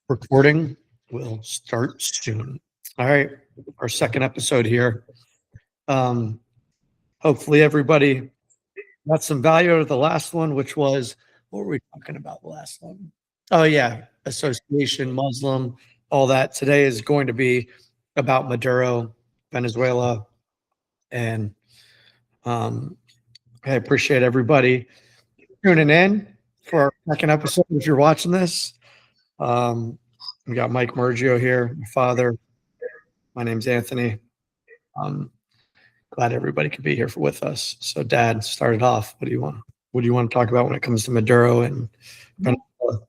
Recording will start soon. All right, our second episode here. Hopefully everybody got some value out of the last one, which was, what were we talking about the last one? Oh yeah, association, Muslim, all that. Today is going to be about Maduro, Venezuela, and I appreciate everybody tuning in for our second episode. If you're watching this, we got Mike Mergio here, my father. My name's Anthony. Glad everybody could be here with us. So, Dad, start it off. What do you want to talk about when it comes to Maduro and Venezuela?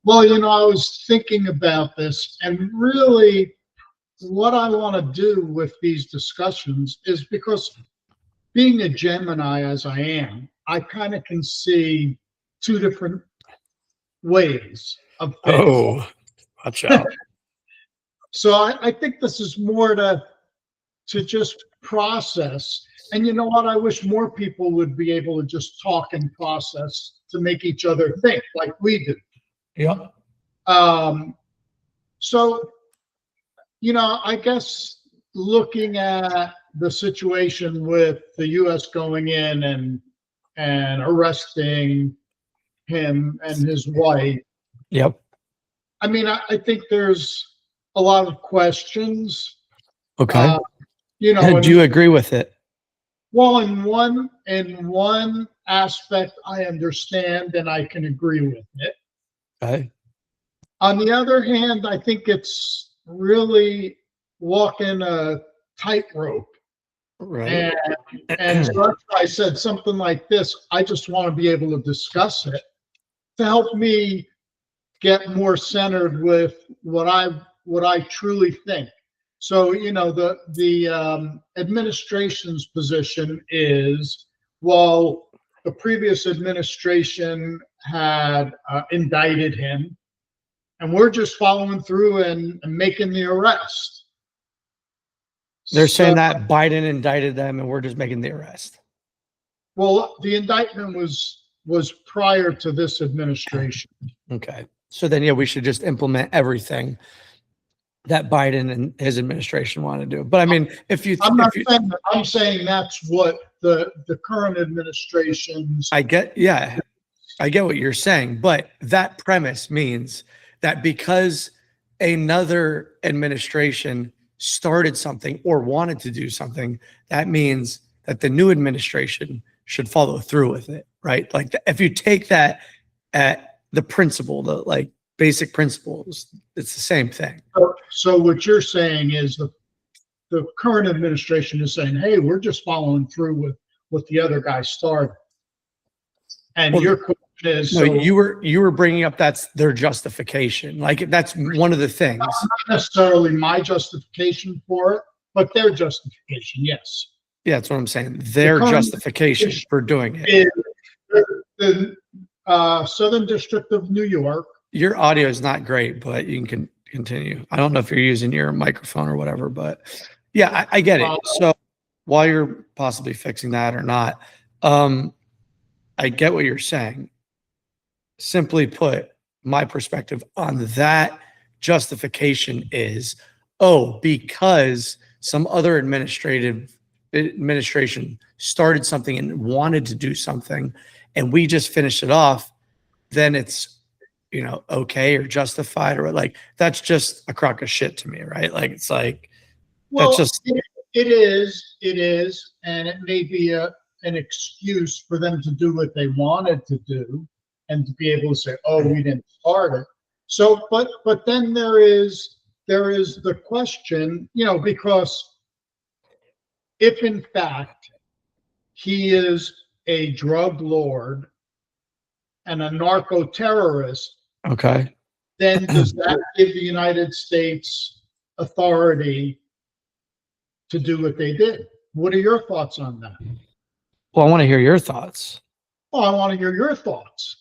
Well, I was thinking about this, and really what I want to do with these discussions is, because being a Gemini as I am, I kind of can see two different ways of things. Oh, watch out. So I think this is more to just process. And you know what? I wish more people would be able to just talk and process to make each other think like we do. Yeah. So, I guess looking at the situation with the U.S. going in and arresting him and his wife. Yep. I mean, I think there's a lot of questions. Okay. Do you agree with it? Well, in one aspect, I understand and I can agree with it. Okay. On the other hand, I think it's really walking a tightrope. Right. And so that's why I said something like this. I just want to be able to discuss it to help me get more centered with what I truly think. So, the administration's position is, well, the previous administration had indicted him, and we're just following through and making the arrest. They're saying that Biden indicted them and we're just making the arrest. Well, the indictment was prior to this administration. Okay. So then, yeah, we should just implement everything that Biden and his administration want to do. But I mean, I'm saying that's what the current administration's. I get what you're saying, but that premise means that because another administration started something or wanted to do something, that means that the new administration should follow through with it, right? Like if you take that at the principle, the like basic principles, it's the same thing. So what you're saying is the current administration is saying, hey, we're just following through with what the other guy started. And your question is, no, you were bringing up that's their justification. Like that's one of the things. Not necessarily my justification for it, but their justification, yes. Yeah, that's what I'm saying. Their justification for doing it. The Southern District of New York. Your audio is not great, but you can continue. I don't know if you're using your microphone or whatever, but yeah, I get it. So while you're possibly fixing that or not, I get what you're saying. Simply put, my perspective on that justification is, because some other administration started something and wanted to do something, and we just finished it off, then it's okay or justified, or like that's just a crock of shit to me, right? Like it's like, well, that's just it is, and it may be an excuse for them to do what they wanted to do and to be able to say, oh, we didn't start it. So but then there is the question, because if in fact he is a drug lord and a narco-terrorist, okay, then does that give the United States authority to do what they did? What are your thoughts on that? Well, I want to hear your thoughts. Well, I want to hear your thoughts.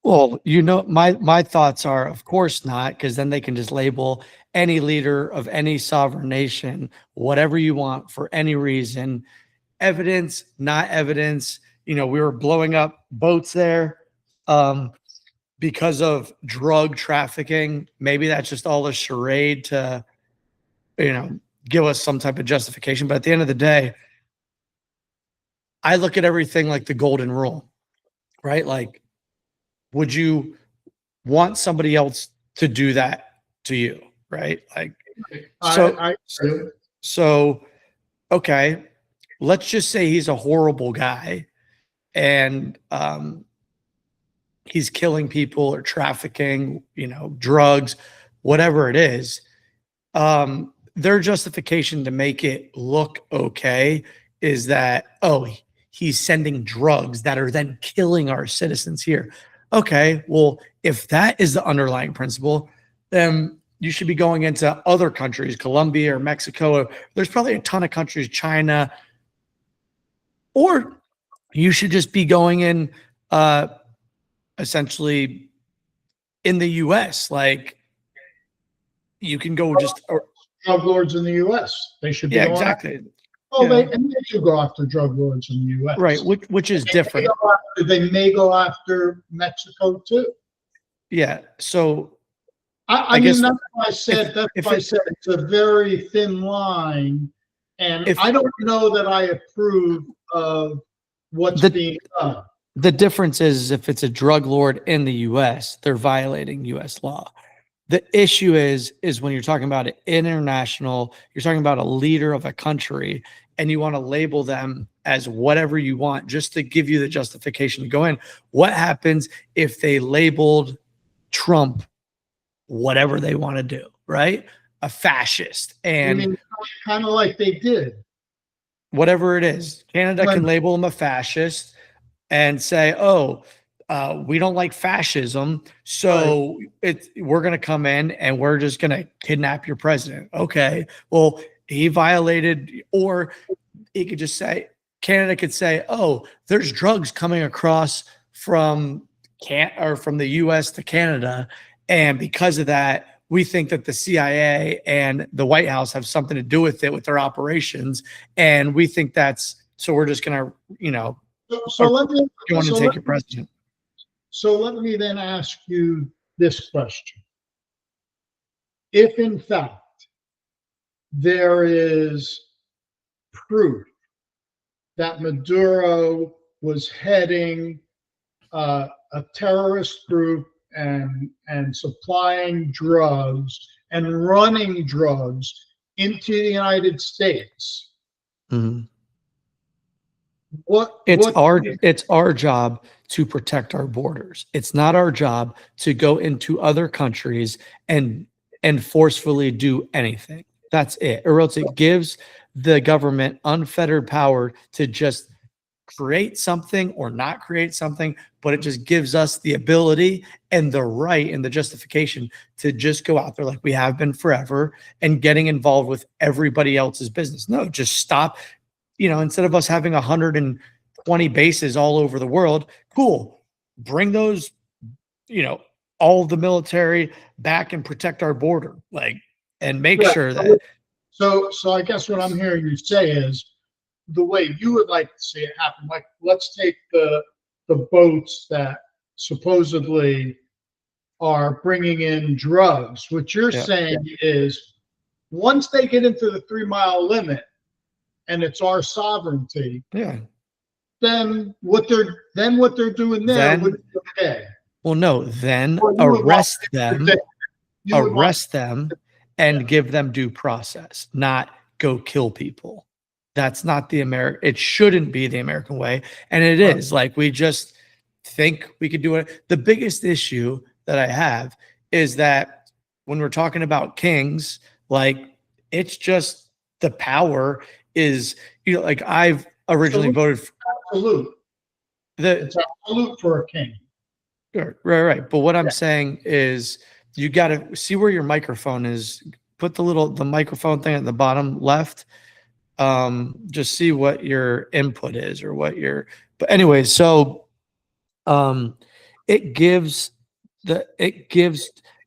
Well, my thoughts are, of course not, because then they can just label any leader of any sovereign nation whatever you want for any reason. Evidence, not evidence. We were blowing up boats there. because of drug trafficking, maybe that's just all a charade to, give us some type of justification. But at the end of the day, I look at everything like the golden rule, right? Like, would you want somebody else to do that to you, right? Like, so okay, let's just say he's a horrible guy and he's killing people or trafficking, drugs, whatever it is. Their justification to make it look okay is that, oh, he's sending drugs that are then killing our citizens here. Okay, well, if that is the underlying principle, then you should be going into other countries, Colombia or Mexico. There's probably a ton of countries, China, or you should just be going in essentially in the US. Like, you can go just drug lords in the US. They should be going exactly. Oh, they should go after drug lords in the US. Right, which is different. They may go after Mexico too. Yeah. So I mean, that's why I said it's a very thin line, and I don't know that I approve of what's being done. The difference is if it's a drug lord in the US, they're violating US law. The issue is when you're talking about an international, you're talking about a leader of a country, and you want to label them as whatever you want just to give you the justification to go in. What happens if they labeled Trump whatever they want to do, right? A fascist, and kind of like they did. Whatever it is, Canada can label him a fascist and say, oh, we don't like fascism, so we're going to come in and we're just going to kidnap your president. Okay, well, he violated, or he could just say, Canada could say, oh, there's drugs coming across from the US to Canada, and because of that, we think that the CIA and the White House have something to do with it, with their operations, and we think so we're just going to, let me take your president. So let me then ask you this question. If in fact there is proof that Maduro was heading a terrorist group and supplying drugs and running drugs into the United States, it's our job to protect our borders. It's not our job to go into other countries and forcefully do anything. That's it. Or else it gives the government unfettered power to just create something or not create something, but it just gives us the ability and the right and the justification to just go out there like we have been forever and getting involved with everybody else's business. No, just stop. Instead of us having 120 bases all over the world, cool. Bring those, all of the military back and protect our border, and make sure that. So I guess what I'm hearing you say is the way you would like to see it happen. Like, let's take the boats that supposedly are bringing in drugs. What you're saying is once they get into the 3-mile limit, and it's our sovereignty. Yeah. Then what they're doing there would be okay. Well, no. Then arrest them, and give them due process. Not go kill people. That's not the It shouldn't be the American way, and it is. Like, we just think we could do it. The biggest issue that I have is that when we're talking about kings, it's just the power. Is I've originally voted for absolute. It's absolute for a king. Sure, right. But what I'm saying is, you got to see where your microphone is. Put the microphone thing at the bottom left. Just see what your input is or what your. But anyway, so it gives the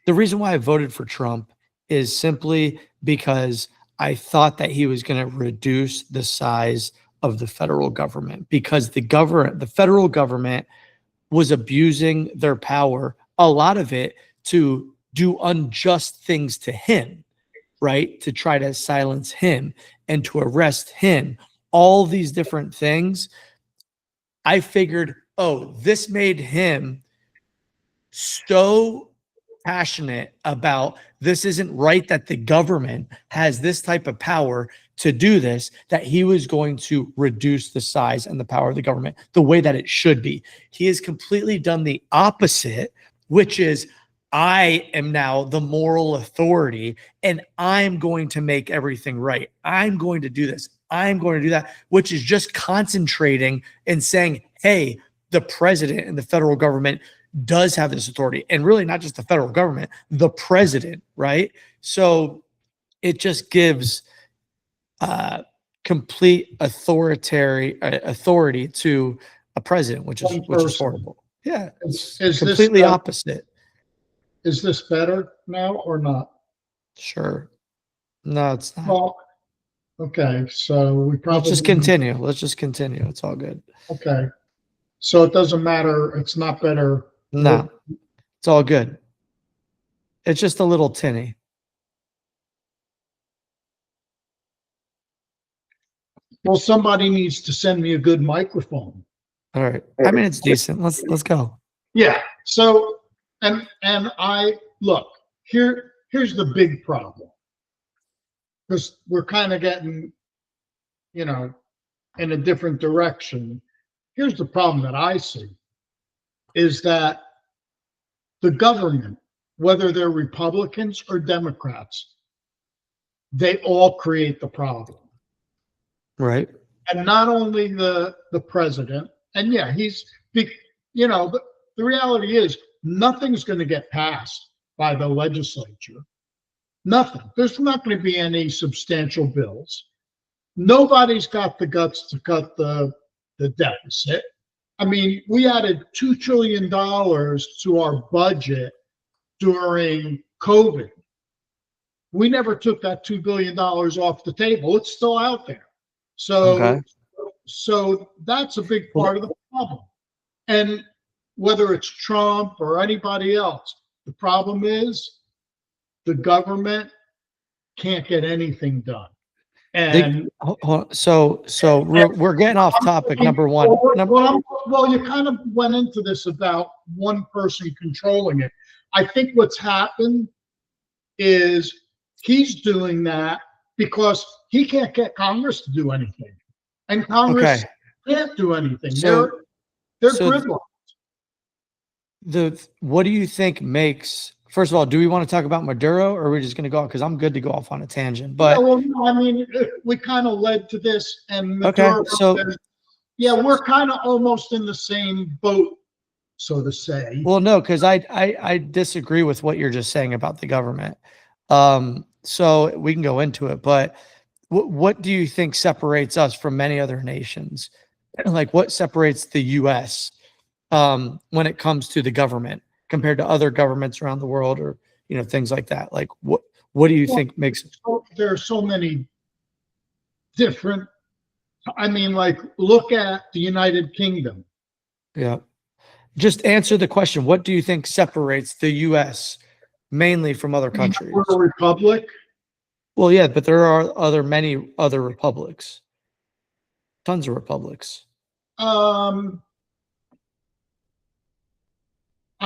reason why I voted for Trump is simply because I thought that he was going to reduce the size of the federal government, because the federal government was abusing their power a lot of it to do unjust things to him, right? To try to silence him and to arrest him, all these different things. I figured, oh, this made him so passionate about this isn't right that the government has this type of power to do this, that he was going to reduce the size and the power of the government the way that it should be. He has completely done the opposite, which is I am now the moral authority and I'm going to make everything right. I'm going to do this. I'm going to do that, which is just concentrating and saying, hey, the president and the federal government does have this authority, and really not just the federal government, the president, right? So it just gives complete authority to a president, which is horrible. Yeah, it's completely opposite. Is this better now or not? Sure. No, it's not. Well, okay, so we probably let's just continue. Let's just continue. It's all good. Okay, so it doesn't matter. It's not better. No, it's all good. It's just a little tinny. Well, somebody needs to send me a good microphone. All right. I mean, it's decent. Let's go. Yeah. So, and I look here. Here's the big problem, because we're kind of getting, in a different direction. Here's the problem that I see is that the government, whether they're Republicans or Democrats, they all create the problem. Right. And not only the president, and yeah, he's big, but the reality is nothing's going to get passed by the legislature. Nothing. There's not going to be any substantial bills. Nobody's got the guts to cut the deficit. I mean, we added $2 trillion to our budget during COVID. We never took that $2 billion off the table. It's still out there. So that's a big part of the problem. And whether it's Trump or anybody else, the problem is the government can't get anything done. And so we're getting off topic. Number one. Well, you kind of went into this about one person controlling it. I think what's happened is he's doing that because he can't get Congress to do anything, and Congress can't do anything. They're gridlocked. What do you think makes? First of all, do we want to talk about Maduro, or are we just going to go off? Because I'm good to go off on a tangent. But yeah, well, no, I mean, we kind of led to this, and Maduro, we're kind of almost in the same boat, so to say. Well, no, because I disagree with what you're just saying about the government. So we can go into it, but what do you think separates us from many other nations? Like, what separates the U.S. When it comes to the government compared to other governments around the world, or things like that? Like, what do you think makes it? There are so many different. I mean, like, look at the United Kingdom. Yeah. Just answer the question. What do you think separates the U.S. mainly from other countries? We're a republic. Well, yeah, but there are many other republics. Tons of republics. I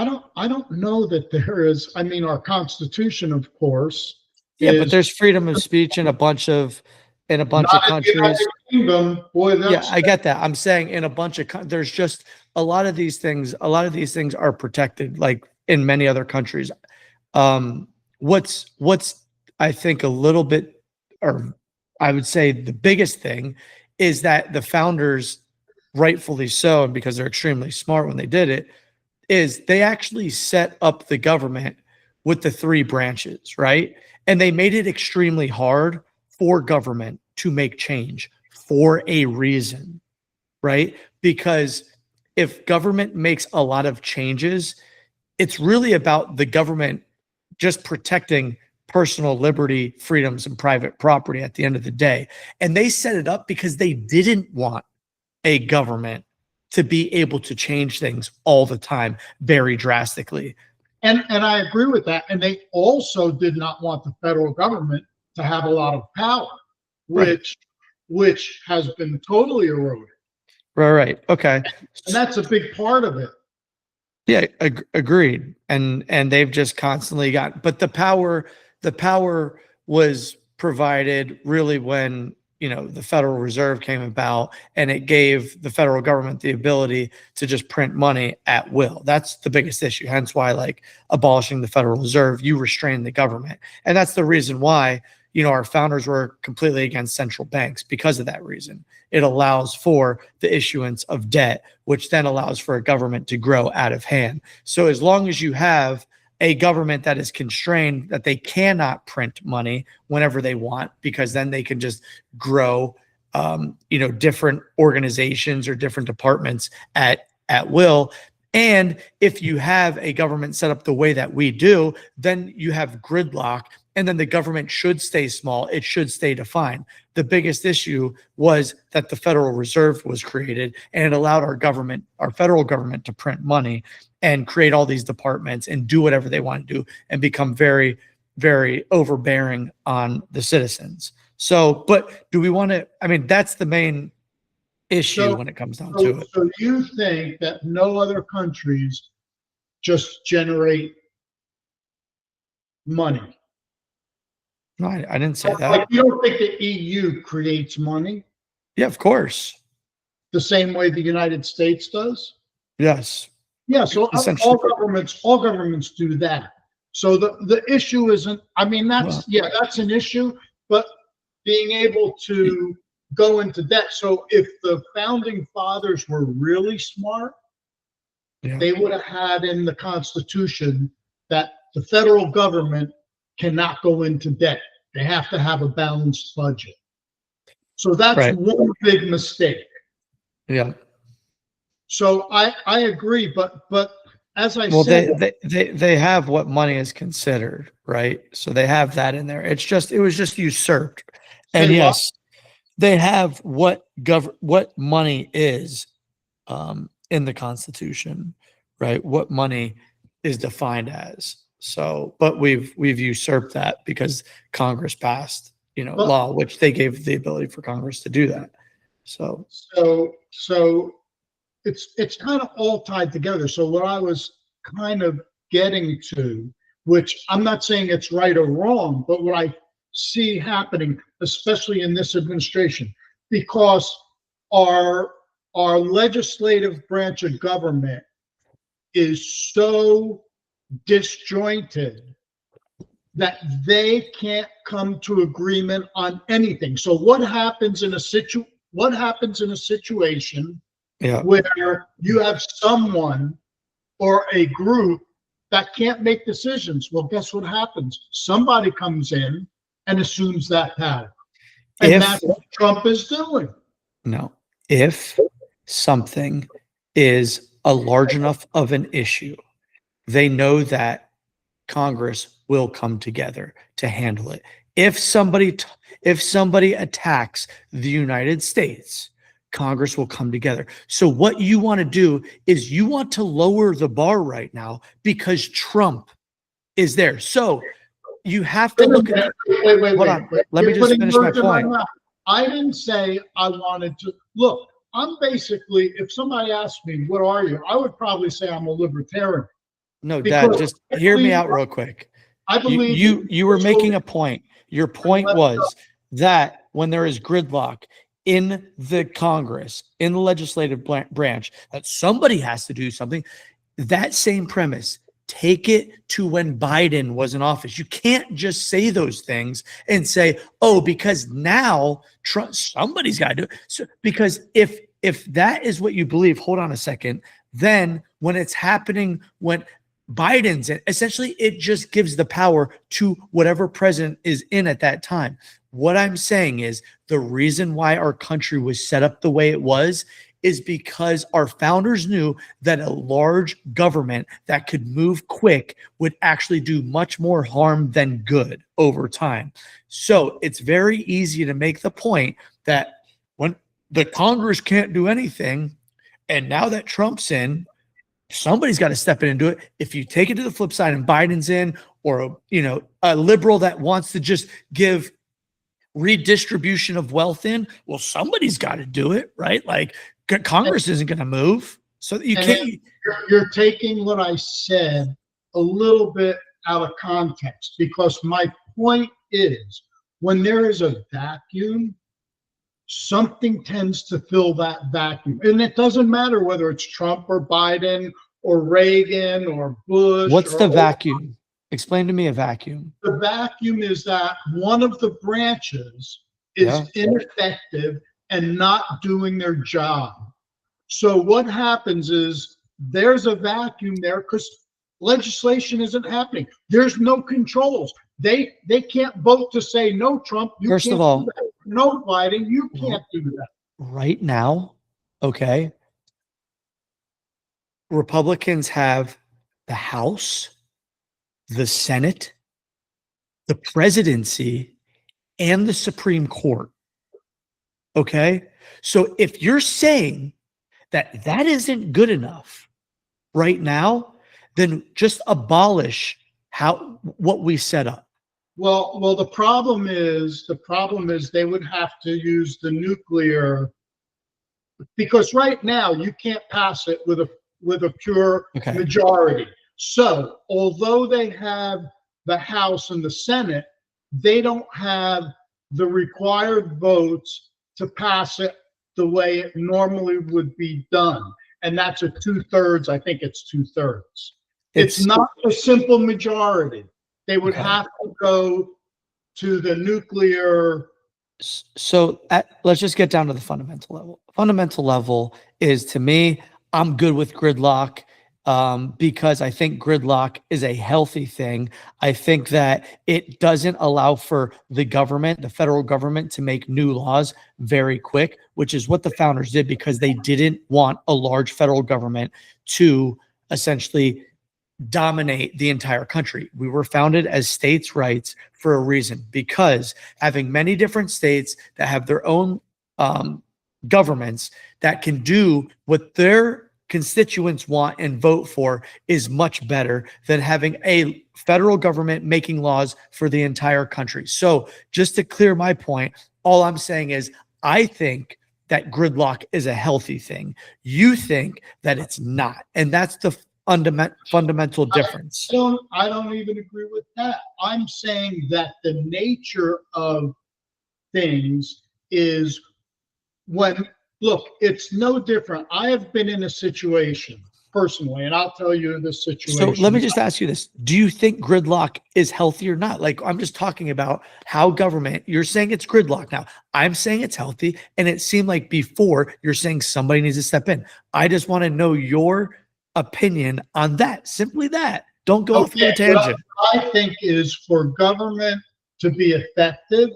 don't know that there is. I mean, our Constitution, of course. Yeah, but there's freedom of speech in a bunch of countries. Boy, yeah, I get that. I'm saying in a bunch of there's just a lot of these things. A lot of these things are protected, like in many other countries. What's I think a little bit, or I would say the biggest thing, is that the founders, rightfully so, and because they're extremely smart when they did it, is they actually set up the government with the three branches, right? And they made it extremely hard for government to make change for a reason, right? Because if government makes a lot of changes, it's really about the government just protecting personal liberty, freedoms, and private property at the end of the day. And they set it up because they didn't want a government to be able to change things all the time very drastically. And I agree with that. And they also did not want the federal government to have a lot of power, Right. which has been totally eroded. Right. Okay. And that's a big part of it. Yeah, agreed. And they've just constantly got, but the power was provided really when, the Federal Reserve came about, and it gave the federal government the ability to just print money at will. That's the biggest issue. Hence why, like, abolishing the Federal Reserve, you restrain the government. And that's the reason why, our founders were completely against central banks, because of that reason. It allows for the issuance of debt, which then allows for a government to grow out of hand. So as long as you have a government that is constrained, that they cannot print money whenever they want, because then they can just grow, different organizations or different departments at will. And if you have a government set up the way that we do, then you have gridlock, and then the government should stay small. It should stay defined. The biggest issue was that the Federal Reserve was created, and it allowed our federal government, to print money and create all these departments and do whatever they want to do and become very, very overbearing on the citizens. So, but do we want to, that's the main issue when it comes down to it. So you think that no other countries just generate money? No, I didn't say that. Like, you don't think the EU creates money Yeah, of course. the same way the United States does? Yes. Yeah, so all governments do that. So the issue isn't, that's an issue, but being able to go into debt. So if the founding fathers were really smart, they would have had in the Constitution that the federal government cannot go into debt. They have to have a balanced budget. So that's one big mistake. Yeah. So I agree, but as I said, they have what money is considered, right? So they have that in there. It was just usurped. And yes, they have what money is in the Constitution, right? What money is defined as. So, but we've usurped that because Congress passed, law, which they gave the ability for Congress to do that. So it's kind of all tied together. So what I was kind of getting to, which I'm not saying it's right or wrong, but what I see happening, especially in this administration, because our legislative branch of government is so disjointed that they can't come to agreement on anything. So what happens in a situation where you have someone or a group that can't make decisions? Well, guess what happens? Somebody comes in and assumes that power. And that's what Trump is doing. No. If something is a large enough of an issue, they know that Congress will come together to handle it. If somebody attacks the United States, Congress will come together. So what you want to do is you want to lower the bar right now because Trump is there. So you have to look at. Wait. Let me just finish my point. I didn't say I wanted to. Look, I'm basically, if somebody asked me, what are you? I would probably say I'm a libertarian. No, Dad, just hear me out real quick. I believe you were making a point. Your point was that when there is gridlock in the Congress, in the legislative branch, that somebody has to do something. That same premise, take it to when Biden was in office. You can't just say those things and say, oh, because now Trump, somebody's got to do it. So, because if that is what you believe, hold on a second, then when it's happening, when Biden's in, essentially it just gives the power to whatever president is in at that time. What I'm saying is the reason why our country was set up the way it was is because our founders knew that a large government that could move quick would actually do much more harm than good over time. So it's very easy to make the point that when the Congress can't do anything, and now that Trump's in, Somebody's got to step in and do it. If you take it to the flip side and Biden's in, or a liberal that wants to just give redistribution of wealth in, well, somebody's got to do it, right? Like Congress isn't going to move. So you can't. You're taking what I said a little bit out of context, because my point is, when there is a vacuum, something tends to fill that vacuum. And it doesn't matter whether it's Trump or Biden or Reagan or Bush. What's the vacuum? Explain to me a vacuum. The vacuum is that one of the branches is ineffective and not doing their job. So what happens is there's a vacuum there because legislation isn't happening. There's no controls. They can't vote to say, no, Trump, you First can't of all, do that. No, Biden, you can't do that. Right now, okay, Republicans have the House, the Senate, the presidency, and the Supreme Court. Okay? So if you're saying that that isn't good enough right now, then just abolish what we set up. Well, the problem is they would have to use the nuclear, because right now you can't pass it with a pure majority. So although they have the House and the Senate, they don't have the required votes to pass it the way it normally would be done. And that's a 2/3. I think it's 2/3. It's not a simple majority. They would have to go to the nuclear. So let's just get down to the fundamental level. Fundamental level is, to me, I'm good with gridlock because I think gridlock is a healthy thing. I think that it doesn't allow for the government, the federal government, to make new laws very quick, which is what the founders did, because they didn't want a large federal government to essentially dominate the entire country. We were founded as states' rights for a reason, because having many different states that have their own governments that can do what their constituents want and vote for is much better than having a federal government making laws for the entire country. So just to clear my point, all I'm saying is I think that gridlock is a healthy thing. You think that it's not. And that's the fundamental difference. I don't even agree with that. I'm saying that the nature of things is look, it's no different. I have been in a situation personally, and I'll tell you this situation. So let me just ask you this. Do you think gridlock is healthy or not? Like, I'm just talking about how government, you're saying it's gridlock now. I'm saying it's healthy. And it seemed like before you're saying somebody needs to step in. I just want to know your opinion on that. Simply that. Don't go off on a tangent. What I think is, for government to be effective,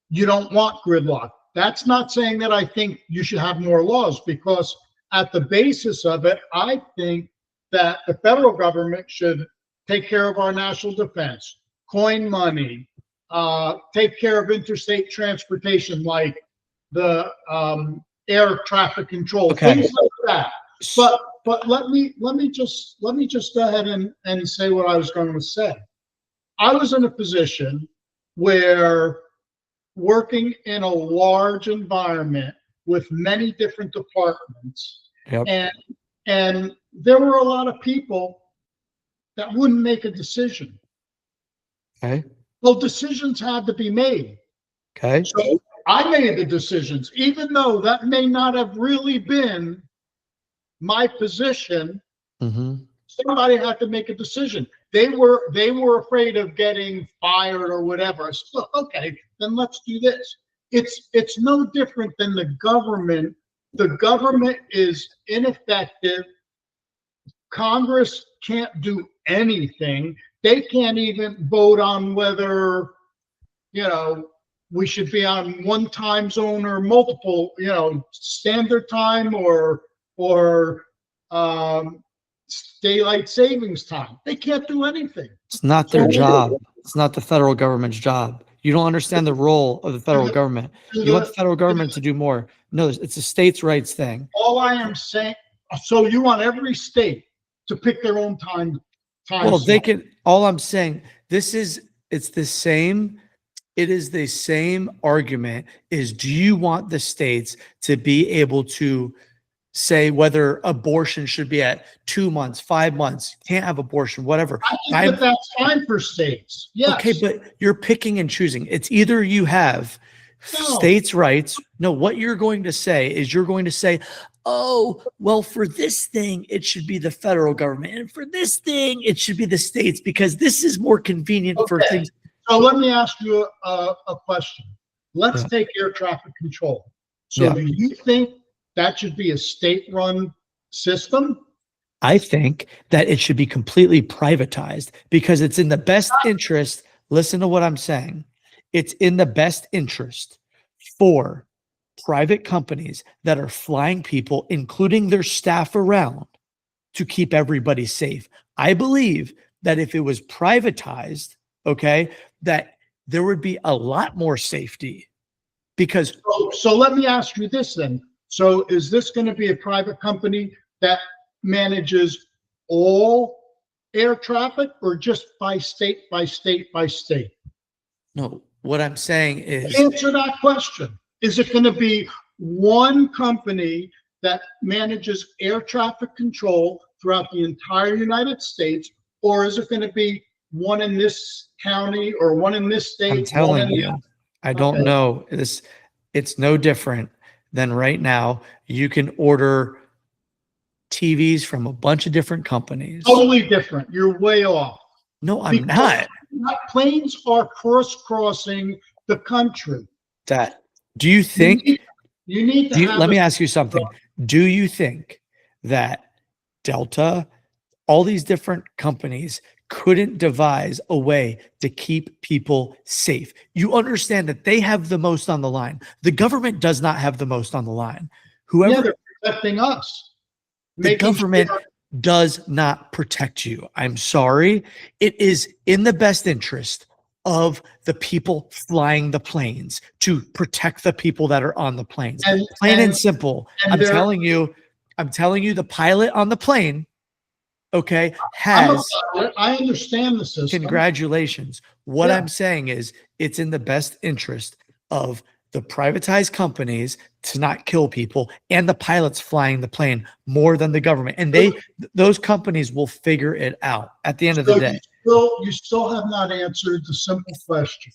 you don't want gridlock. That's not saying that I think you should have more laws, because at the basis of it, I think that the federal government should take care of our national defense, coin money, take care of interstate transportation, like the air traffic control, things like that. But let me just go ahead and say what I was going to say. I was in a position where, working in a large environment with many different departments, and there were a lot of people that wouldn't make a decision. Okay. Well, decisions had to be made. Okay. So I made the decisions, even though that may not have really been my position. Somebody had to make a decision. They were afraid of getting fired or whatever. So, okay, then let's do this. It's no different than the government. The government is ineffective. Congress can't do anything. They can't even vote on whether, we should be on one time zone or multiple, standard time or daylight savings time. They can't do anything. It's not their job. It's not the federal government's job. You don't understand the role of the federal government. You want the federal government to do more. No, it's a states' rights thing. All I am saying So you want every state to pick their own time Well, they slot. can, all I'm saying, it's the same, it is the same argument is, do you want the states to be able to say whether abortion should be at 2 months, 5 months, can't have abortion, whatever. I think that's fine for states. Yes. Okay, but you're picking and choosing. It's either you have states' rights. No, what you're going to say is you're going to say, oh, well, for this thing, it should be the federal government. And for this thing, it should be the states because this is more convenient for things. So let me ask you a question. Let's take air traffic control. So do you think that should be a state-run system? I think that it should be completely privatized because it's in the best interest. Listen to what I'm saying. It's in the best interest for private companies that are flying people, including their staff, around to keep everybody safe. I believe that if it was privatized, okay, that there would be a lot more safety because. So let me ask you this then. So is this going to be a private company that manages all air traffic or just by state, by state, by state? No, what I'm saying is. Answer that question. Is it going to be one company that manages air traffic control throughout the entire United States, or is it going to be one in this county or one in this state? I'm telling you, I don't know. It's no different than right now. You can order TVs from a bunch of different companies. Totally different. You're way off. No, I'm not. Planes are crisscrossing the country. That do you think? You need to let me ask you something. Do you think that Delta, all these different companies couldn't devise a way to keep people safe? You understand that they have the most on the line. The government does not have the most on the line. Whoever they're protecting us. The government does not protect you. I'm sorry. It is in the best interest of the people flying the planes to protect the people that are on the planes. Plain and simple. I'm telling you, the pilot on the plane, okay, has. I understand the system. Congratulations. What I'm saying is it's in the best interest of the privatized companies to not kill people and the pilots flying the plane more than the government. And those companies will figure it out at the end of the day. You still have not answered the simple question.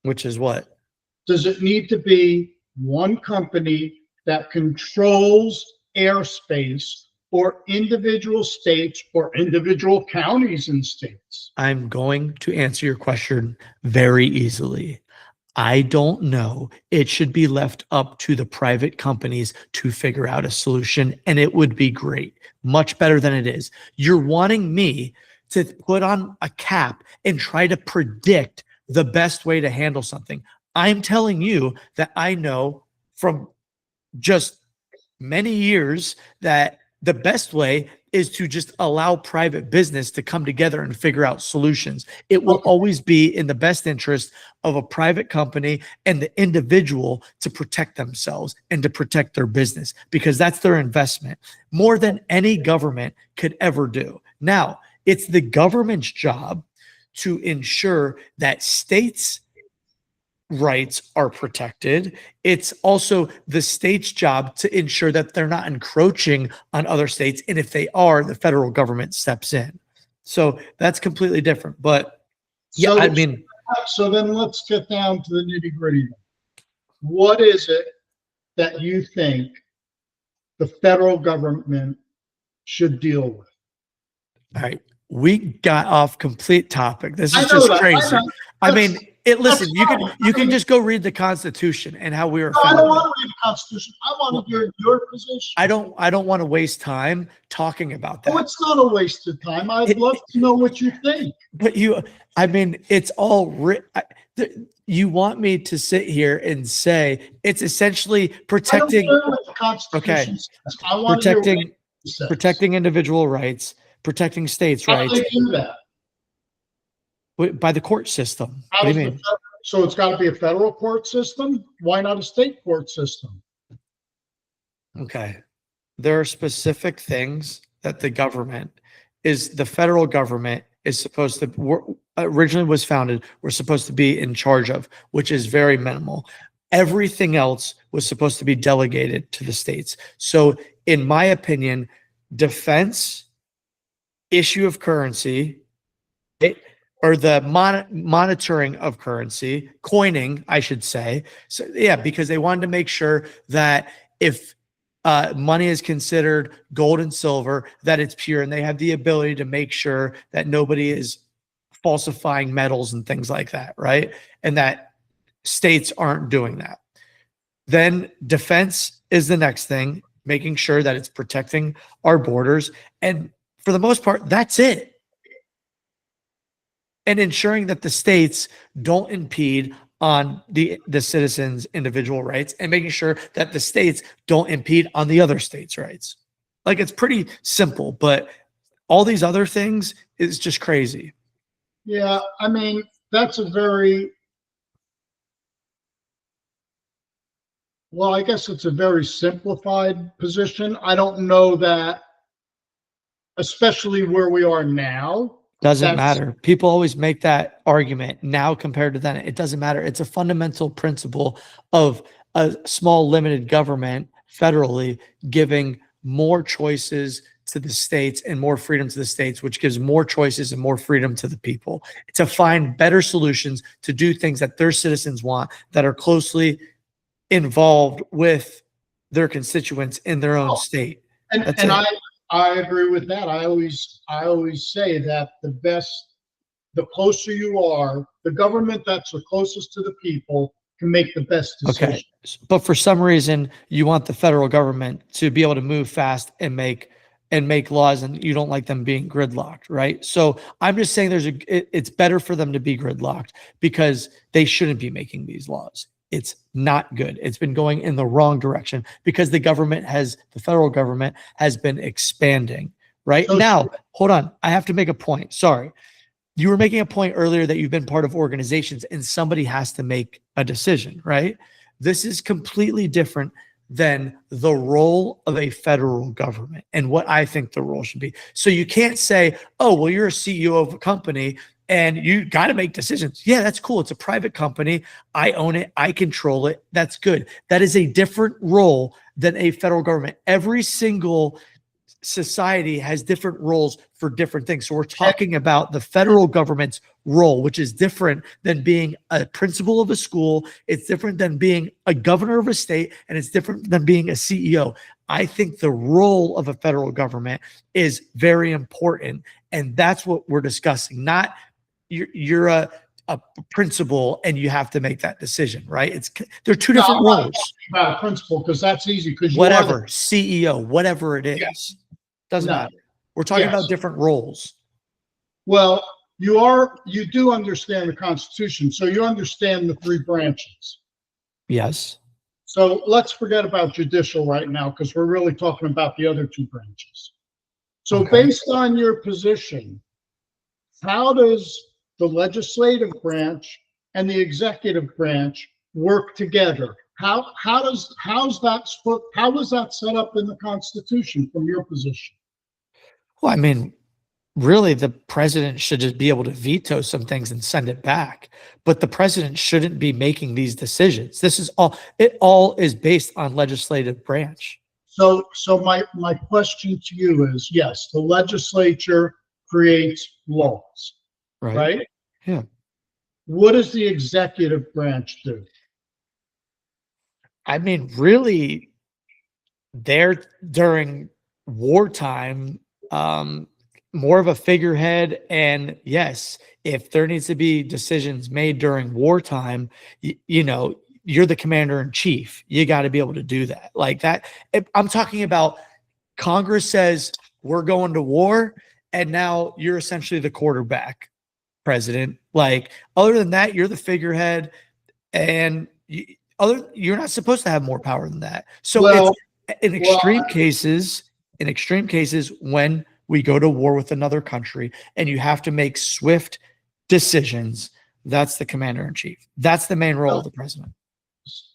Which is what? Does it need to be one company that controls airspace or individual states or individual counties and states? I'm going to answer your question very easily. I don't know. It should be left up to the private companies to figure out a solution, and it would be great, much better than it is. You're wanting me to put on a cap and try to predict the best way to handle something. I'm telling you that I know from just many years that the best way is to just allow private business to come together and figure out solutions. It will always be in the best interest of a private company and the individual to protect themselves and to protect their business because that's their investment more than any government could ever do. Now, it's the government's job to ensure that states' rights are protected. It's also the state's job to ensure that they're not encroaching on other states. And if they are, the federal government steps in. So that's completely different. But yeah, I mean. So then let's get down to the nitty-gritty. What is it that you think the federal government should deal with? All right. We got off complete topic. This is just crazy. I mean, listen, you can just go read the Constitution and how we were founded. I don't want to read the Constitution. I want to hear your position. I don't want to waste time talking about that. Oh, it's not a waste of time. I'd love to know what you think. But I mean, it's all you want me to sit here and say it's essentially protecting. I don't care what the Constitution says. I want to hear what it says. Protecting individual rights, protecting states' rights. How do they do that? By the court system. What do you mean? So it's got to be a federal court system? Why not a state court system? Okay. there are specific things that the federal government is supposed to, originally was founded, we're supposed to be in charge of, which is very minimal. Everything else was supposed to be delegated to the states. So in my opinion, defense, issue of currency, or the monitoring of currency, coining, I should say. So yeah, because they wanted to make sure that if money is considered gold and silver, that it's pure, and they have the ability to make sure that nobody is falsifying metals and things like that, right? And that states aren't doing that. Then defense is the next thing, making sure that it's protecting our borders. And for the most part, that's it. And ensuring that the states don't impede on the citizens' individual rights, and making sure that the states don't impede on the other states' rights. Like, it's pretty simple, but all these other things is just crazy. Yeah, I mean, that's a very, well, I guess it's a very simplified position. I don't know that, especially where we are now. Doesn't matter. People always make that argument now compared to then. It doesn't matter. It's a fundamental principle of a small limited government federally giving more choices to the states and more freedom to the states, which gives more choices and more freedom to the people to find better solutions to do things that their citizens want, that are closely involved with their constituents in their own state. And I agree with that. I always say that the closer you are, the government that's the closest to the people can make the best decision. Okay. But for some reason, you want the federal government to be able to move fast and make laws, and you don't like them being gridlocked, right? So I'm just saying it's better for them to be gridlocked, because they shouldn't be making these laws. It's not good. It's been going in the wrong direction, because the federal government has been expanding, right? So now, hold on. I have to make a point. Sorry. You were making a point earlier that you've been part of organizations and somebody has to make a decision, right? This is completely different than the role of a federal government and what I think the role should be. So you can't say, oh, well, you're a CEO of a company and you got to make decisions. Yeah, that's cool. It's a private company. I own it. I control it. That's good. That is a different role than a federal government. Every single society has different roles for different things. So we're talking about the federal government's role, which is different than being a principal of a school. It's different than being a governor of a state, and it's different than being a CEO. I think the role of a federal government is very important, and that's what we're discussing. Not you're a principal and you have to make that decision, right? They're two different roles. About a principal, because that's easy. Because whatever, CEO, whatever it is. Yes. Doesn't matter. We're talking about different roles. Well, you do understand the Constitution, so you understand the three branches. Yes. So let's forget about judicial right now, because we're really talking about the other two branches. So based on your position, how does the legislative branch and the executive branch work together? How was that set up in the Constitution from your position? Well, I mean, really, the president should just be able to veto some things and send it back. But the president shouldn't be making these decisions. It all is based on legislative branch. So my question to you is, yes, the legislature creates laws, right? Yeah. What does the executive branch do? I mean, really, they're during wartime, more of a figurehead. And yes, if there needs to be decisions made during wartime, you're the commander in chief. You got to be able to do that. Like that. I'm talking about Congress says we're going to war, and now you're essentially the quarterback president. Like, other than that, you're the figurehead, and you're not supposed to have more power than that. So in extreme cases, when we go to war with another country and you have to make swift decisions, that's the commander in chief. That's the main role of the president.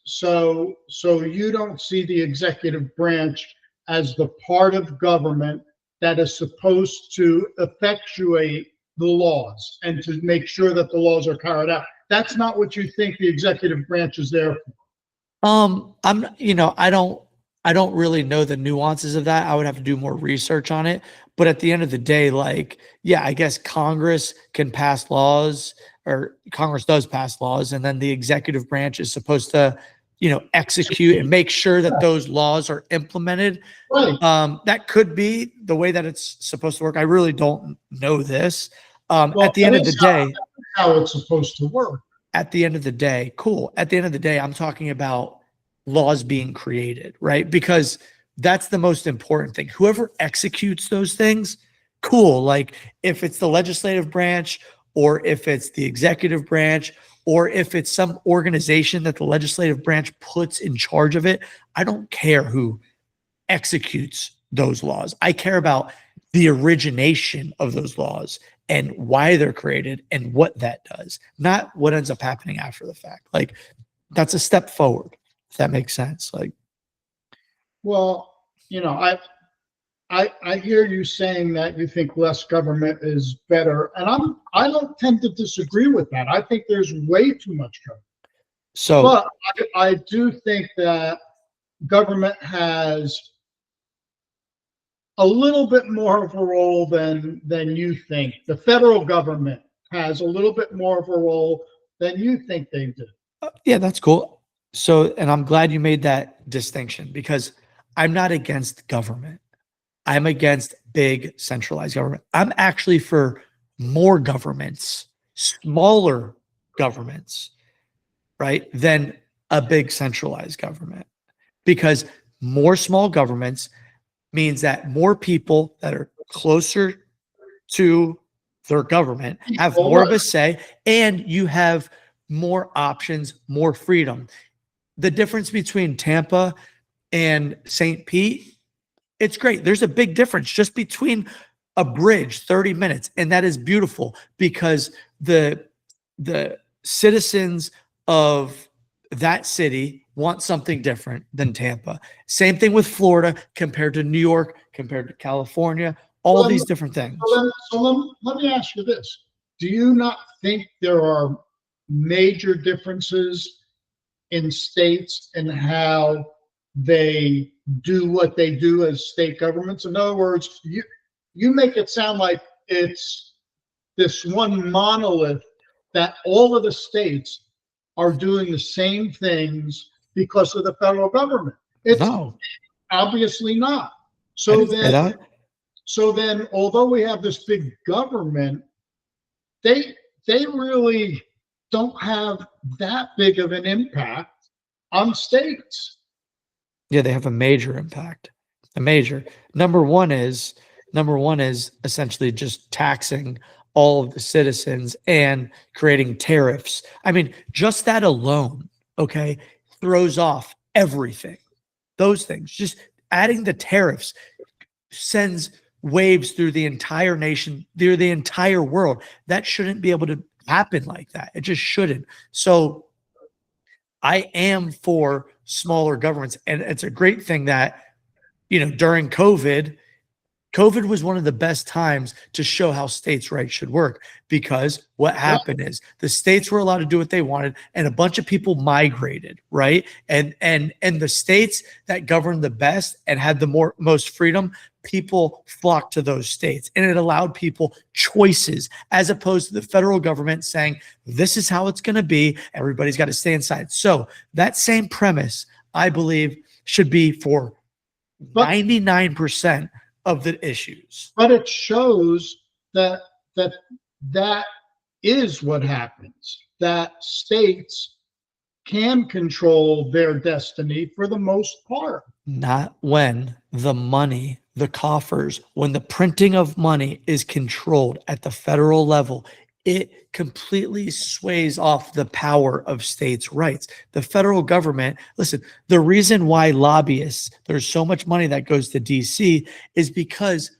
So you don't see the executive branch as the part of government that is supposed to effectuate the laws and to make sure that the laws are carried out. That's not what you think the executive branch is there for. I don't really know the nuances of that. I would have to do more research on it. But at the end of the day, like, yeah, I guess Congress can pass laws, or Congress does pass laws, and then the executive branch is supposed to, execute and make sure that those laws are implemented. Right. That could be the way that it's supposed to work. I really don't know this. Well, at the end of the day, how it's supposed to work. At the end of the day, cool. At the end of the day, I'm talking about laws being created, right? Because that's the most important thing. Whoever executes those things, cool. Like if it's the legislative branch, or if it's the executive branch, or if it's some organization that the legislative branch puts in charge of it, I don't care who executes those laws. I care about the origination of those laws and why they're created and what that does, not what ends up happening after the fact. Like that's a step forward, if that makes sense. Like, well, I hear you saying that you think less government is better, and I don't tend to disagree with that. I think there's way too much government. So, but I do think that government has a little bit more of a role than you think. The federal government has a little bit more of a role than you think they do. Yeah, that's cool. So, and I'm glad you made that distinction, because I'm not against government. I'm against big centralized government. I'm actually for more governments, smaller governments, right, than a big centralized government, because more small governments means that more people that are closer to their government have more of a say, and you have more options, more freedom. The difference between Tampa and St. Pete, it's great. There's a big difference just between a bridge, 30 minutes. And that is beautiful, because the citizens of that city want something different than Tampa. Same thing with Florida compared to New York, compared to California, all these different things. So let me ask you this. Do you not think there are major differences in states and how they do what they do as state governments? In other words, you make it sound like it's this one monolith that all of the states are doing the same things because of the federal government. It's obviously not. So then, although we have this big government, they really don't have that big of an impact on states. Yeah, they have a major impact. A major. Number one is essentially just taxing all of the citizens and creating tariffs. I mean, just that alone, okay, throws off everything. Those things, just adding the tariffs sends waves through the entire nation, through the entire world. That shouldn't be able to happen like that. It just shouldn't. So I am for smaller governments. And it's a great thing that, during COVID was one of the best times to show how states' rights should work, because what happened is the states were allowed to do what they wanted, and a bunch of people migrated, right? And the states that governed the best and had the most freedom, people flocked to those states, and it allowed people choices, as opposed to the federal government saying, this is how it's going to be. Everybody's got to stay inside. So that same premise, I believe, should be for 99% of the issues. But it shows that is what happens, that states can control their destiny for the most part. Not when the money, the coffers, when the printing of money is controlled at the federal level, it completely sways off the power of states' rights. The federal government, listen, the reason why lobbyists, there's so much money that goes to DC is because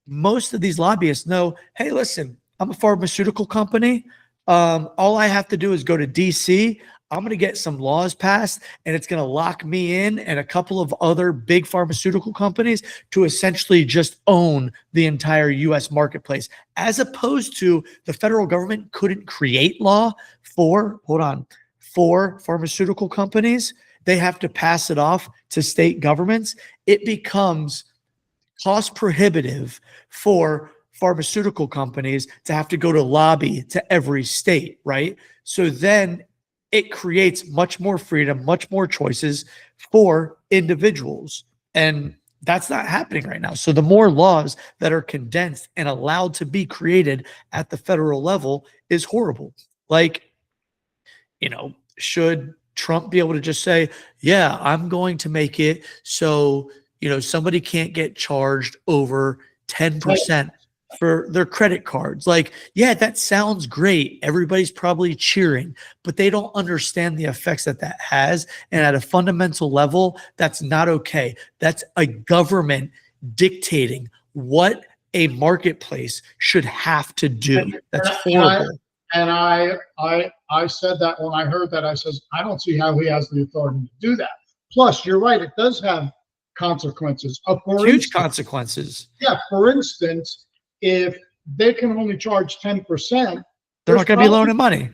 most of these lobbyists know, hey, listen, I'm a pharmaceutical company. All I have to do is go to DC. I'm going to get some laws passed, and it's going to lock me in and a couple of other big pharmaceutical companies to essentially just own the entire US marketplace, as opposed to the federal government couldn't create law for, for pharmaceutical companies. They have to pass it off to state governments. It becomes cost prohibitive for pharmaceutical companies to have to go to lobby to every state, right? So then it creates much more freedom, much more choices for individuals. And that's not happening right now. So the more laws that are condensed and allowed to be created at the federal level is horrible. Like, should Trump be able to just say, yeah, I'm going to make it so, somebody can't get charged over 10% for their credit cards? Like, yeah, that sounds great. Everybody's probably cheering, but they don't understand the effects that has. And at a fundamental level, that's not okay. That's a government dictating what a marketplace should have to do. That's horrible. And I said that when I heard that. I says, I don't see how he has the authority to do that. Plus, you're right, it does have consequences. Huge consequences. Yeah, for instance, if they can only charge 10%, they're not going to be loaning money.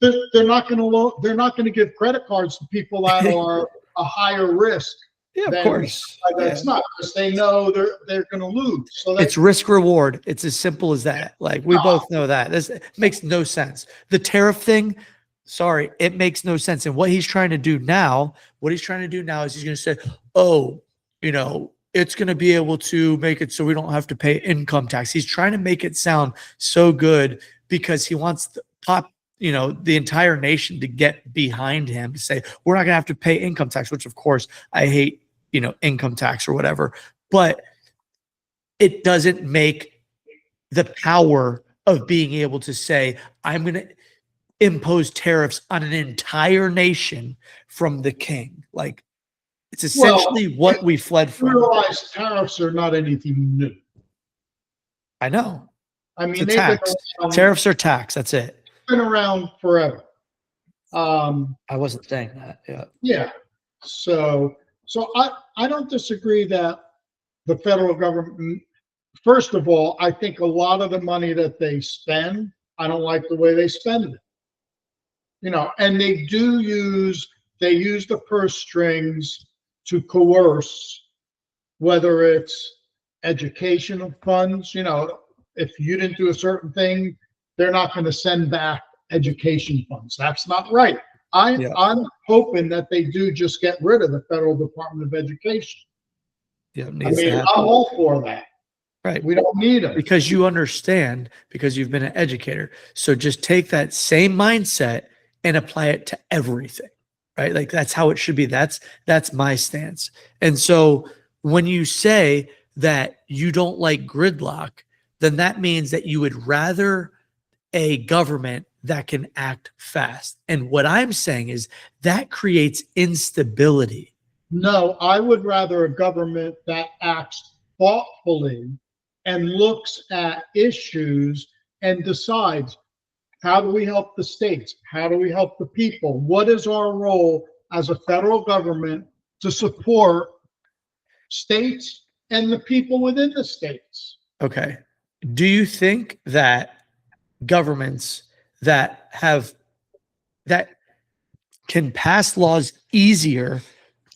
They're not going to They're not going to give credit cards to people that are a higher risk. Yeah, of course. That's not, because they know they're going to lose. So it's risk reward. It's as simple as that. Like, we both know that. This makes no sense. The tariff thing, sorry, it makes no sense. And what he's trying to do now is he's going to say, oh, it's going to be able to make it so we don't have to pay income tax. He's trying to make it sound so good because he wants the entire nation to get behind him, to say, we're not going to have to pay income tax, which of course I hate, income tax or whatever, but it doesn't make the power of being able to say, I'm going to impose tariffs on an entire nation from the king. Like, it's essentially what we fled from. Realize tariffs are not anything new. I know. I mean, it's a tax. Tariffs are tax. That's it. Been around forever. I wasn't saying that. Yeah. Yeah. So I don't disagree that the federal government. First of all, I think a lot of the money that they spend, I don't like the way they spend it. And they use the purse strings to coerce, whether it's educational funds. If you didn't do a certain thing, they're not going to send back education funds. That's not right. I'm hoping that they do just get rid of the Federal Department of Education. Yeah, I'm all for that. Right. We don't need it. Because you understand, because you've been an educator. So just take that same mindset and apply it to everything. Right? Like, that's how it should be. That's my stance. And so when you say that you don't like gridlock, then that means that you would rather a government that can act fast. And what I'm saying is that creates instability. No, I would rather a government that acts thoughtfully and looks at issues and decides, how do we help the states? How do we help the people? What is our role as a federal government to support states and the people within the states? Okay. Do you think that governments that can pass laws easier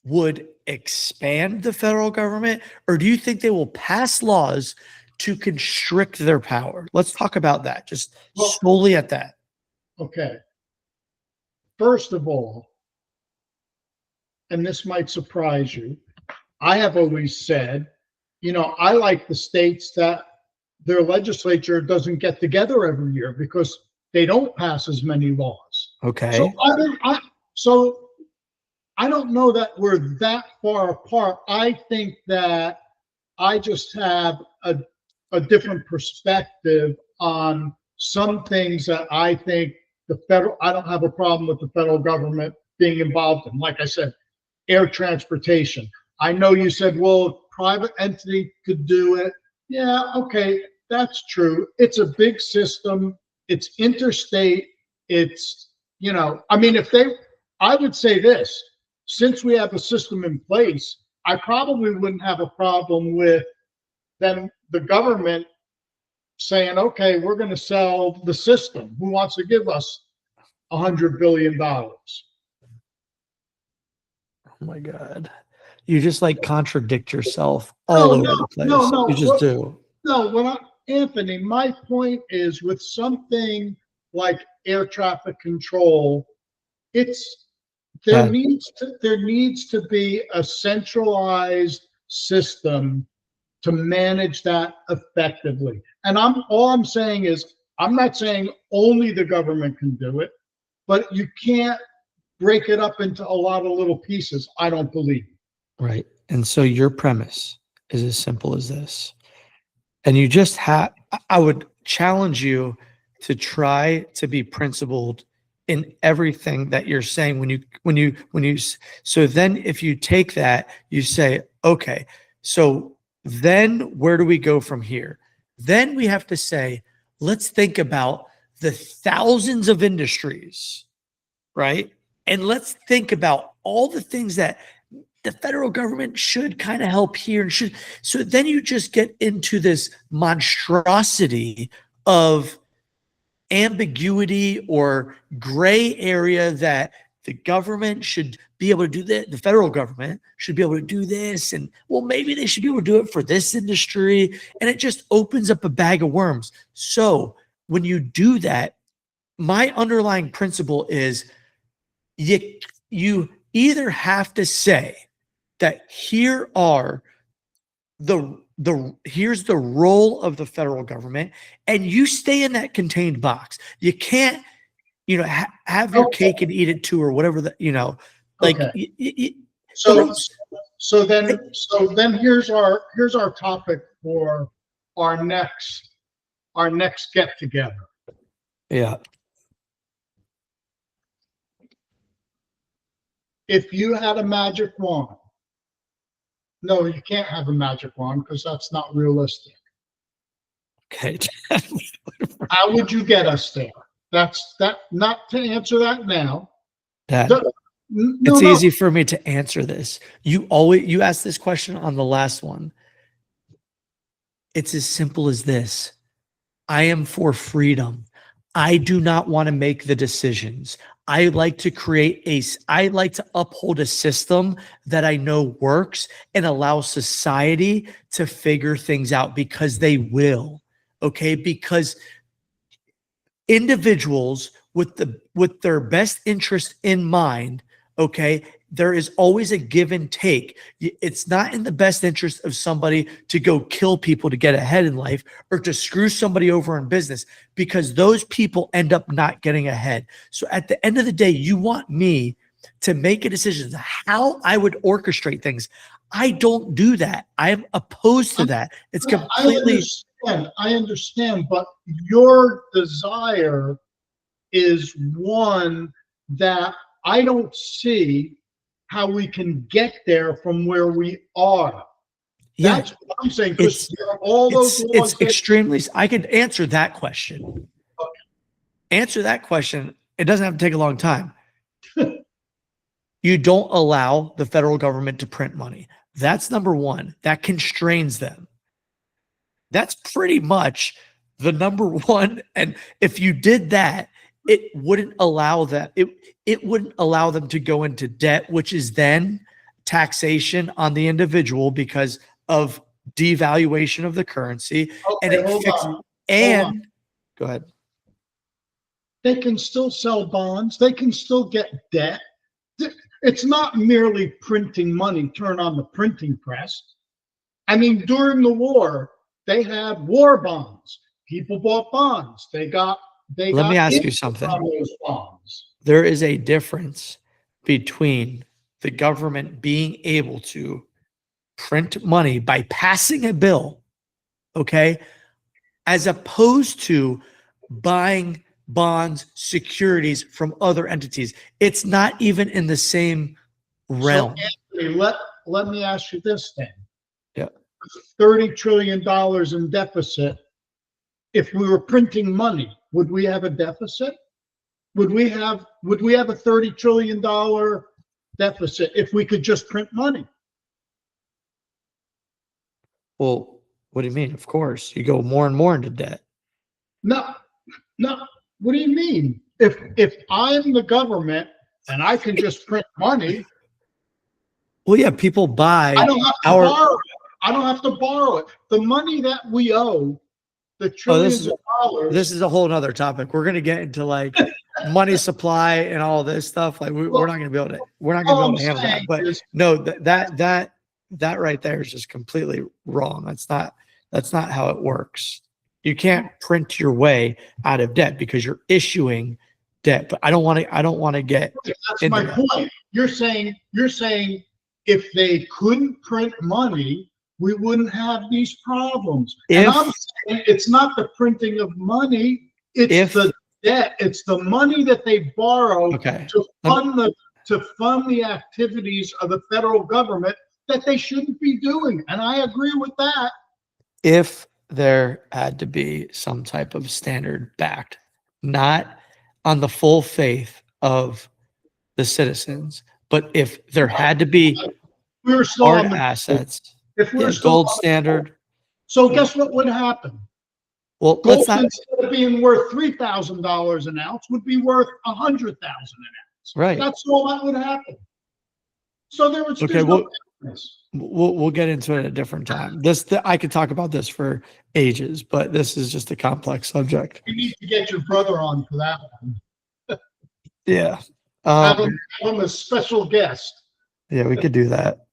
would expand the federal government, or do you think they will pass laws to constrict their power? Let's talk about that, just solely at that. Okay. First of all, and this might surprise you, I have always said, I like the states that their legislature doesn't get together every year because they don't pass as many laws. Okay. So I don't know that we're that far apart. I think that I just have a different perspective on some things that I think I don't have a problem with the federal government being involved in. Like I said, air transportation. I know you said, well, private entity could do it. Yeah, okay, that's true. It's a big system. It's interstate. It's, if I would say this, since we have a system in place, I probably wouldn't have a problem with then the government saying, okay, we're going to sell the system. Who wants to give us $100 billion? Oh my God. You just like contradict yourself all over the place. No. You just do. No, Anthony, my point is with something like air traffic control, there needs to be a centralized system to manage that effectively. And all I'm saying is, I'm not saying only the government can do it, but you can't break it up into a lot of little pieces, I don't believe. Right. And so your premise is as simple as this. And you just I would challenge you to try to be principled in everything that you're saying so then if you take that, you say, okay, so then where do we go from here? Then we have to say, let's think about the thousands of industries, right? And let's think about all the things that the federal government should kind of help here and should. So then you just get into this monstrosity of ambiguity or gray area that the government should be able to do that. The federal government should be able to do this. And well, maybe they should be able to do it for this industry. And it just opens up a bag of worms. So when you do that, my underlying principle is you either have to say that here's the role of the federal government, and you stay in that contained box. You can't, have your cake and eat it too, or whatever like. Okay. So then here's our topic for our next get together. Yeah. If you had a magic wand, no, you can't have a magic wand because that's not realistic. Okay. How would you get us there? Not to answer that now. Dad, it's easy for me to answer this. You asked this question on the last one. It's as simple as this. I am for freedom. I do not want to make the decisions. I like to uphold a system that I know works and allow society to figure things out, because they will. Okay. Because individuals with their best interest in mind, okay, there is always a give and take. It's not in the best interest of somebody to go kill people to get ahead in life, or to screw somebody over in business, because those people end up not getting ahead. So at the end of the day, you want me to make a decision how I would orchestrate things. I don't do that. I am opposed to that. It's completely. I understand, but your desire is one that I don't see how we can get there from where we are. Yeah, that's what I'm saying. Because all those laws. It's extremely. I could answer that question. Okay. Answer that question. It doesn't have to take a long time. You don't allow the federal government to print money. That's number one. That constrains them. That's pretty much the number one. And if you did that, it wouldn't allow that. It wouldn't allow them to go into debt, which is then taxation on the individual because of devaluation of the currency. Okay, go ahead. They can still sell bonds. They can still get debt. It's not merely printing money, turn on the printing press. I mean, during the war, they had war bonds. People bought bonds. Let me ask you something. Those bonds. There is a difference between the government being able to print money by passing a bill, okay, as opposed to buying bonds, securities from other entities. It's not even in the same realm. So, Anthony, let me ask you this then. Yeah. $30 trillion in deficit. If we were printing money, would we have a deficit? would we have a $30 trillion deficit if we could just print money? Well, what do you mean? Of course, you go more and more into debt. No, no. What do you mean? If I'm the government and I can just print money, Well, yeah, people buy I don't have to our. borrow it. I don't have to borrow it. The money that we owe, the trillions of dollars. This is a whole nother topic. We're going to get into like money supply and all this stuff. Like we're not going to be able to. We're not going to be able to handle that. But no, that right there is just completely wrong. That's not how it works. You can't print your way out of debt because you're issuing debt. But I don't want to get. That's my point. You're saying if they couldn't print money, we wouldn't have these problems. And I'm saying it's not the printing of money; it's the debt. It's the money that they borrow to fund the activities of the federal government that they shouldn't be doing. And I agree with that. If there had to be some type of standard backed, not on the full faith of the citizens, but if there had to be hard assets, if we're gold standard. So guess what would happen? Well, gold, instead of being worth $3,000 an ounce, would be worth $100,000 an ounce. Right. That's all that would happen. So there was we'll get into it at a different time. I could talk about this for ages, but this is just a complex subject. You need to get your brother on for that one. Yeah. Have him a special guest. Yeah, we could do that.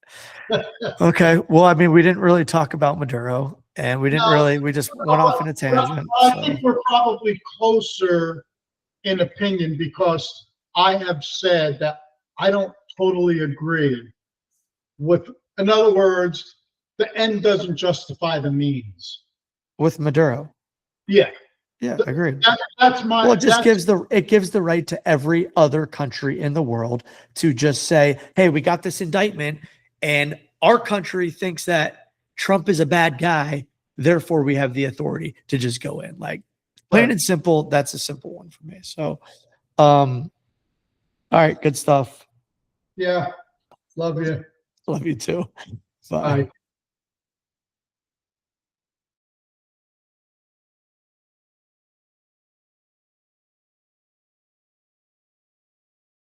Okay. Well, I mean, we didn't really talk about Maduro, and we just went off in a tangent. I think we're probably closer in opinion because I have said that I don't totally agree with, in other words, the end doesn't justify the means. With Maduro. Yeah. Yeah, agreed. That's my. Well, it gives the right to every other country in the world to just say, "Hey, we got this indictment, and our country thinks that Trump is a bad guy, therefore we have the authority to just go in." Like, plain and simple. That's a simple one for me. So, all right, good stuff. Yeah, love you. Love you too. Bye. Bye.